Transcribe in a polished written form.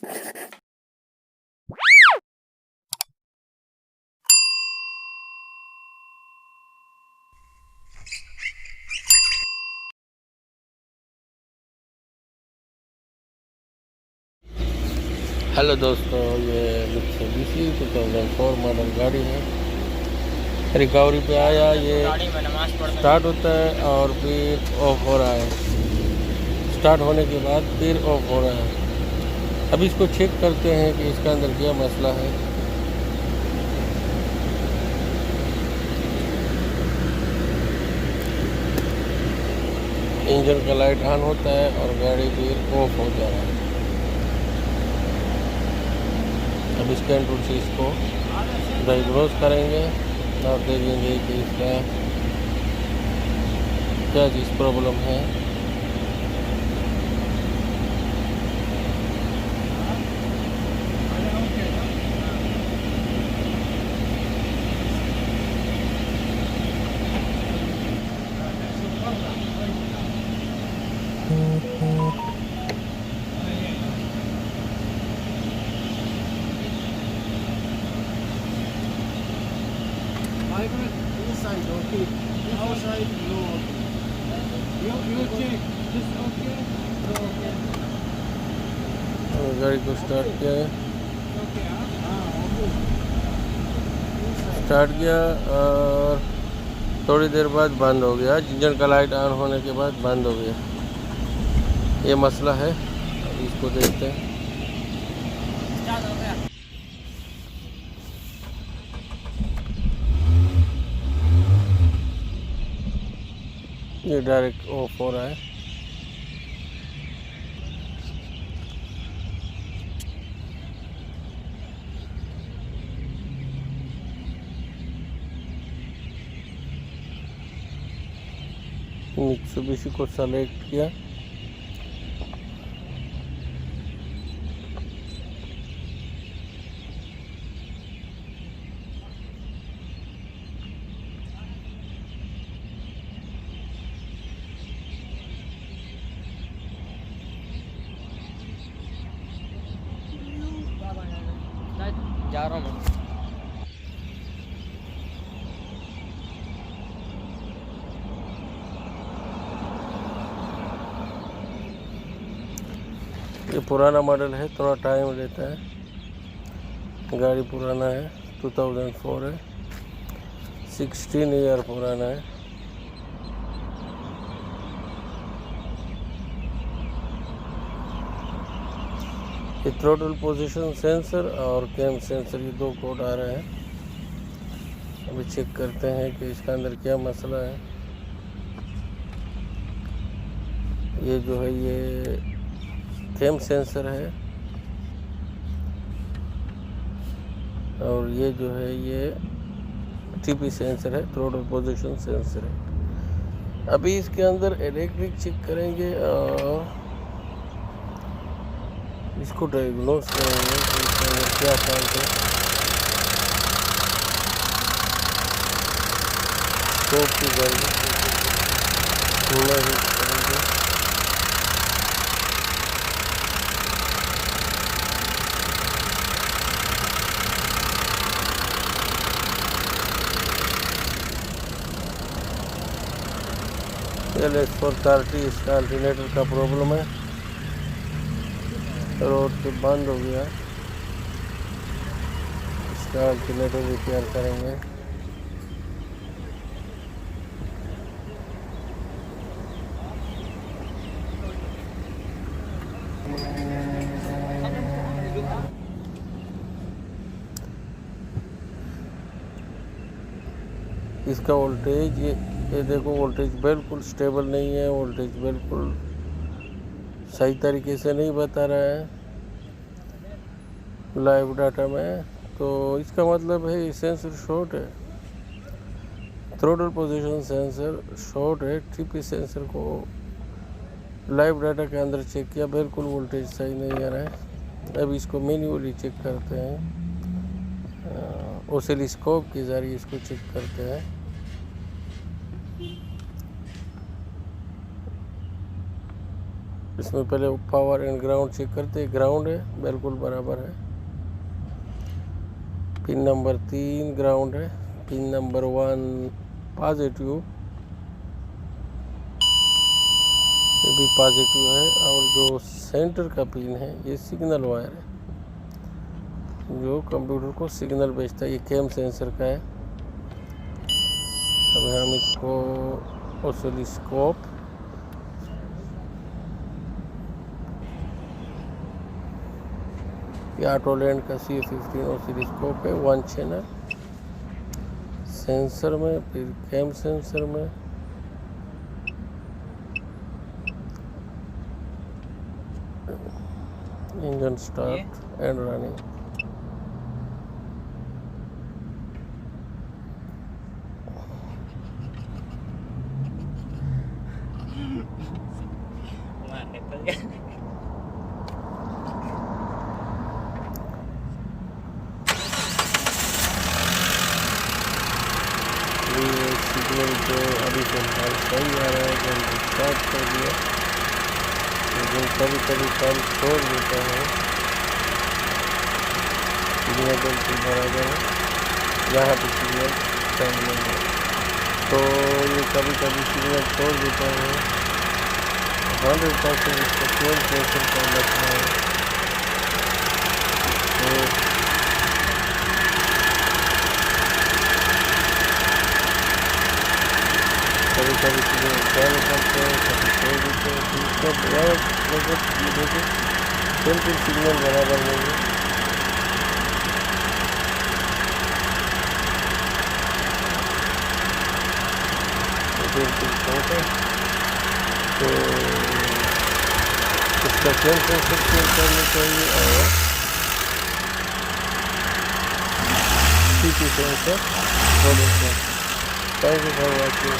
Hello दोस्तों, ये mithsubishi 2004 model गाड़ी है। रिकवरी पे आया, ये स्टार्ट होता है और फिर ऑफ हो रहा है, स्टार्ट होने के बाद फिर ऑफ हो रहा है। अब इसको चेक करते हैं कि इसका अंदर क्या मसला है। इंजन का लाइट ऑन होता है और गाड़ी फिर ऑफ हो जा रहा है। अब इसके एंट्रोसिस को डायग्नोज करेंगे और देखेंगे कि इसका क्या चीज़ प्रॉब्लम है। Inside, okay. Outside, no. You check. This okay? No, okay. गाड़ी को स्टार्ट किया है, Okay, okay. स्टार्ट किया और थोड़ी देर बाद बंद हो गया। इंजन का लाइट ऑन होने के बाद बंद हो गया। ये मसला है। अब इसको देखते हैं। ये डायरेक्ट ऑफ हो रहा है। मित्सुबिशी को सेलेक्ट किया, जा रहा हूँ। ये पुराना मॉडल है, थोड़ा टाइम लेता है। गाड़ी पुराना है, 2004 है, 16 ईयर पुराना है। ये थ्रोटल पोजीशन सेंसर और कैम सेंसर, ये दो कोड आ रहे हैं। अभी चेक करते हैं कि इसका अंदर क्या मसला है। ये जो है ये कैम सेंसर है और ये जो है ये टीपी सेंसर है, थ्रोटल पोजीशन सेंसर है। अभी इसके अंदर इलेक्ट्रिक चेक करेंगे और इसको डायग्नोज करेंगे कि इसके अंदर क्या फॉल्ट है। स्कोप की जरूरत करेंगे। LS430 इसका अल्टरनेटर का प्रॉब्लम है, रोड पे बंद हो गया। इसका अल्टरनेटर रिपेयर करेंगे। इसका वोल्टेज ये देखो, वोल्टेज बिल्कुल स्टेबल नहीं है, वोल्टेज बिल्कुल सही तरीके से नहीं बता रहा है लाइव डाटा में। तो इसका मतलब है ये सेंसर शॉर्ट है, थ्रोटल पोजीशन सेंसर शॉर्ट है। टीपी सेंसर को लाइव डाटा के अंदर चेक किया, बिल्कुल वोल्टेज सही नहीं आ रहा है। अब इसको मैन्युअली चेक करते हैं, ऑसिलोस्कोप के ज़रिए इसको चेक करते हैं। इसमें पहले पावर एंड ग्राउंड चेक करते हैं। ग्राउंड है, बिल्कुल बराबर है। पिन नंबर 3 ग्राउंड है। पिन नंबर 1 पॉजिटिव, ये भी पॉजिटिव है। और जो सेंटर का पिन है ये सिग्नल वायर है, जो कंप्यूटर को सिग्नल भेजता है। ये कैम सेंसर का है। अब हम इसको ऑसिलोस्कोप, ये ऑटोलैंड का C15 ऑसिलोस्कोप है। 1 चैनल सेंसर में, फिर कैम सेंसर में। Engine start and running. ये सिग्नल जो अभी फिलहाल सही आ रहा है, जब स्टार्ट कर दिया, लेकिन कभी कभी काम छोड़ देता है। सिग्नल बिल्कुल बराबर है, यहाँ पे सिग्नल सही नहीं है, तो ये कभी कभी सिग्नल छोड़ देता है। 100% इसको केम सेंसर पर रखना है। तो कभी कभी सिग्नल चालू करते हैं, कभी छोड़ देते हैं। तो इसका ये देखिए बिल्कुल सिग्नल बराबर नहीं है। बिल्कुल शॉर्ट है, तो इसका केम सेंसर चेंज करना चाहिए और CP सेंसर बदलना चाहिए। Thank you for watching.